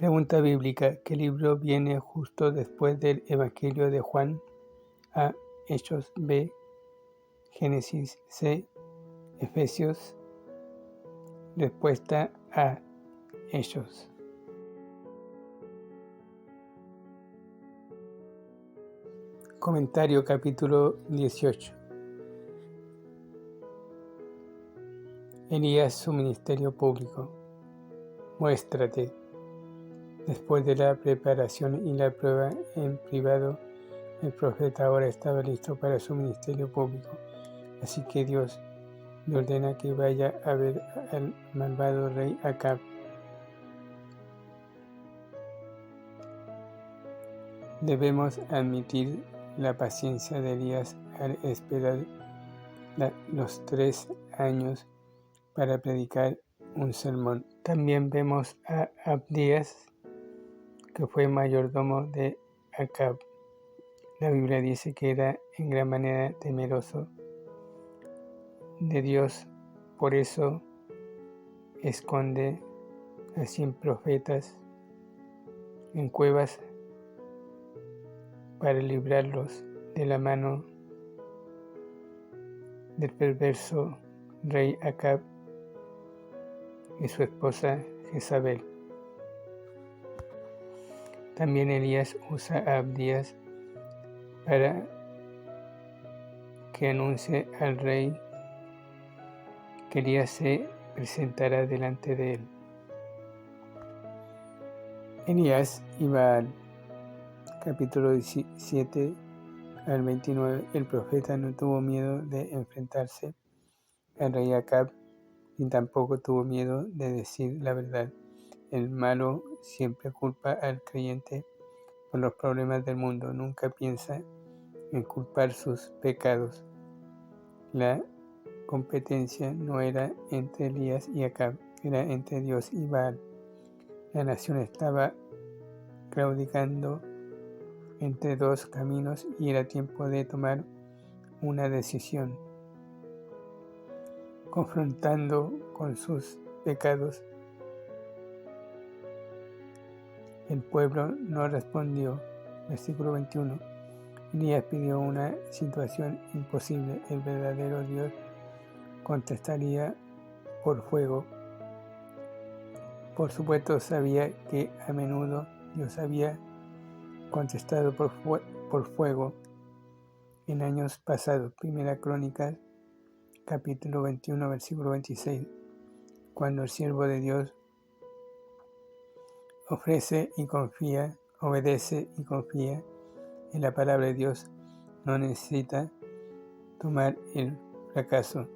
Pregunta bíblica: ¿qué libro viene justo después del Evangelio de Juan? A. Hechos. B. Génesis. C. Efesios. Respuesta A. Hechos. Comentario capítulo 18. Elías, su ministerio público. Muéstrate. Después de la preparación y la prueba en privado, el profeta ahora estaba listo para su ministerio público. Así que Dios le ordena que vaya a ver al malvado rey Acab. Debemos admitir la paciencia de Elías al esperar los 3 años para predicar un sermón. También vemos a Abdías, que fue mayordomo de Acab. La Biblia dice que era en gran manera temeroso de Dios, por eso esconde a 100 profetas en cuevas para librarlos de la mano del perverso rey Acab y su esposa Jezabel. También Elías usa a Abdías para que anuncie al rey que Elías se presentará delante de él. Elías y Baal, capítulo 17 al 29. El profeta no tuvo miedo de enfrentarse al rey Acab, ni tampoco tuvo miedo de decir la verdad. El malo siempre culpa al creyente por los problemas del mundo, nunca piensa en culpar sus pecados. La competencia no era entre Elías y Acab, era entre Dios y Baal. La nación estaba claudicando entre dos caminos y era tiempo de tomar una decisión. Confrontando con sus pecados, el pueblo no respondió. Versículo 21. Elías pidió una situación imposible. El verdadero Dios contestaría por fuego. Por supuesto, sabía que a menudo Dios había contestado por fuego en años pasados. Primera Crónicas, capítulo 21, versículo 26. Cuando el siervo de Dios obedece y confía en la palabra de Dios, no necesita tomar el fracaso,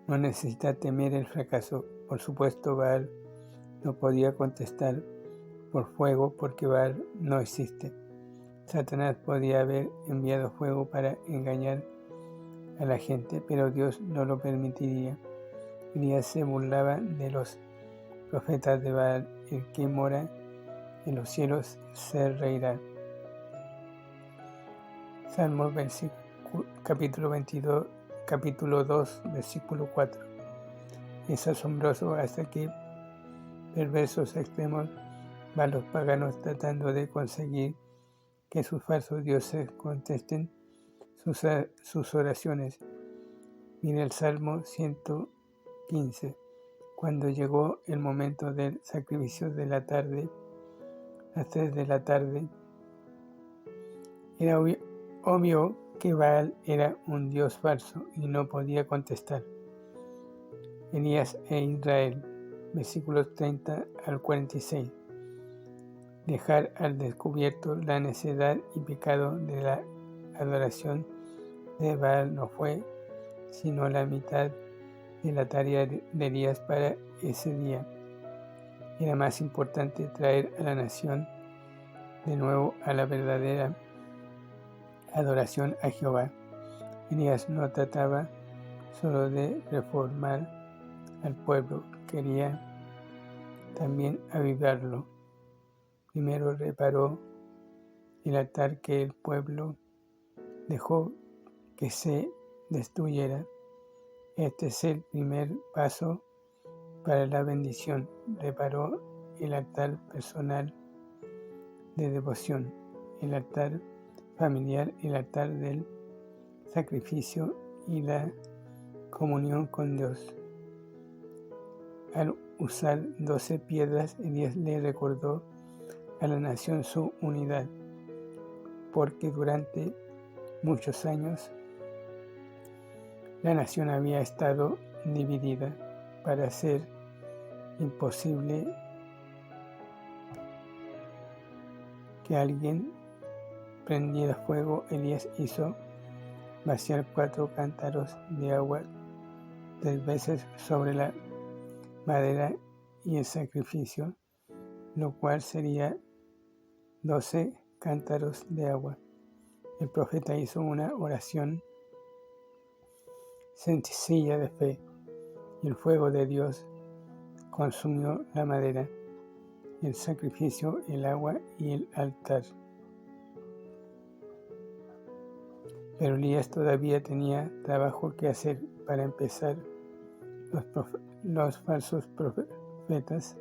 no necesita temer el fracaso. Por supuesto, Baal no podía contestar por fuego porque Baal no existe. Satanás podía haber enviado fuego para engañar a la gente, pero Dios no lo permitiría. Elías se burlaba de los profetas de Baal. El que mora en los cielos se reirá. Salmos capítulo 22, capítulo 2, versículo 4. Es asombroso hasta qué perversos extremos van los paganos tratando de conseguir que sus falsos dioses contesten sus oraciones. Mira el Salmo 115. Cuando llegó el momento del sacrificio de la tarde, a las 3 de la tarde, era obvio que Baal era un dios falso y no podía contestar. Elías e Israel, versículos 30 al 46. Dejar al descubierto la necedad y pecado de la adoración de Baal no fue sino la mitad de la tarea de Elías para ese día. Era más importante traer a la nación de nuevo a la verdadera adoración a Jehová. Elías no trataba solo de reformar al pueblo, quería también avivarlo. Primero reparó el altar que el pueblo dejó que se destruyera. Este es el primer paso para la bendición. Reparó el altar personal de devoción, el altar familiar, el altar del sacrificio y la comunión con Dios. Al usar 12 piedras, Elías le recordó a la nación su unidad, porque durante muchos años la nación había estado dividida. Para hacer imposible que alguien prendiera fuego, Elías hizo vaciar 4 cántaros de agua 3 veces sobre la madera y el sacrificio, lo cual sería 12 cántaros de agua. El profeta hizo una oración sencilla de fe, y el fuego de Dios consumió la madera, el sacrificio, el agua y el altar. Pero Elías todavía tenía trabajo que hacer. Para empezar, los falsos profetas,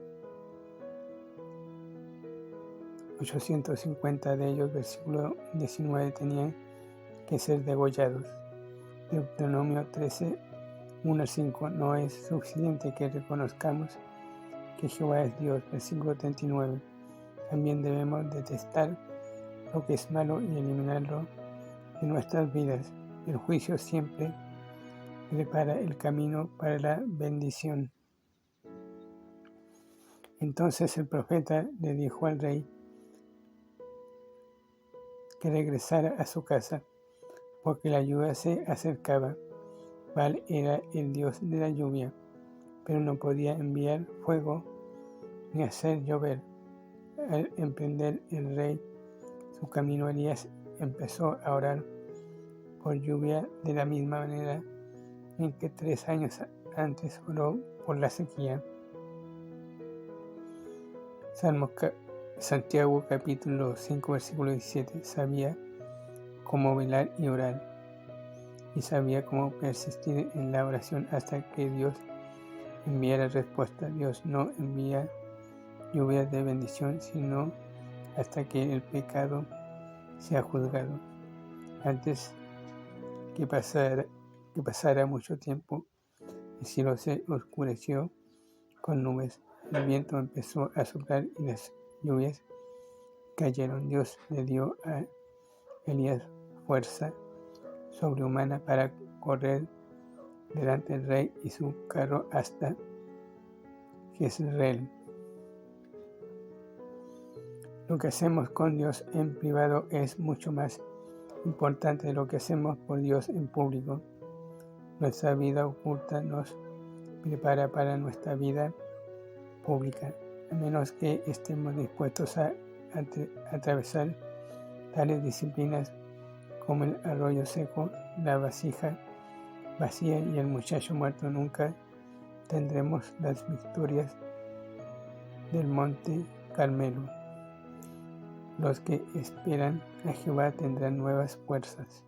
850 de ellos, versículo 19, tenían que ser degollados. Deuteronomio 13, 1 al 5. No es suficiente que reconozcamos que Jehová es Dios. Versículo 39. También debemos detestar lo que es malo y eliminarlo de nuestras vidas. El juicio siempre prepara el camino para la bendición. Entonces el profeta le dijo al rey que regresara a su casa, porque la lluvia se acercaba. Baal era el dios de la lluvia, pero no podía enviar fuego ni hacer llover. Al emprender el rey su camino, Elías empezó a orar por lluvia de la misma manera en que 3 años antes oró por la sequía. Santiago capítulo 5 versículo 17. Sabía cómo velar y orar, y sabía cómo persistir en la oración hasta que Dios enviara respuesta. Dios no envía lluvias de bendición, sino hasta que el pecado sea juzgado. Antes que pasara mucho tiempo, el cielo se oscureció con nubes, el viento empezó a soplar y las lluvias cayeron. Dios le dio a Elías fuerza sobrehumana para correr delante del rey y su carro hasta Jezreel. Lo que hacemos con Dios en privado es mucho más importante de lo que hacemos por Dios en público. Nuestra vida oculta nos prepara para nuestra vida pública, a menos que estemos dispuestos a atravesar tales disciplinas como el arroyo seco, la vasija vacía y el muchacho muerto. Nunca tendremos las victorias del monte Carmelo. Los que esperan a Jehová tendrán nuevas fuerzas.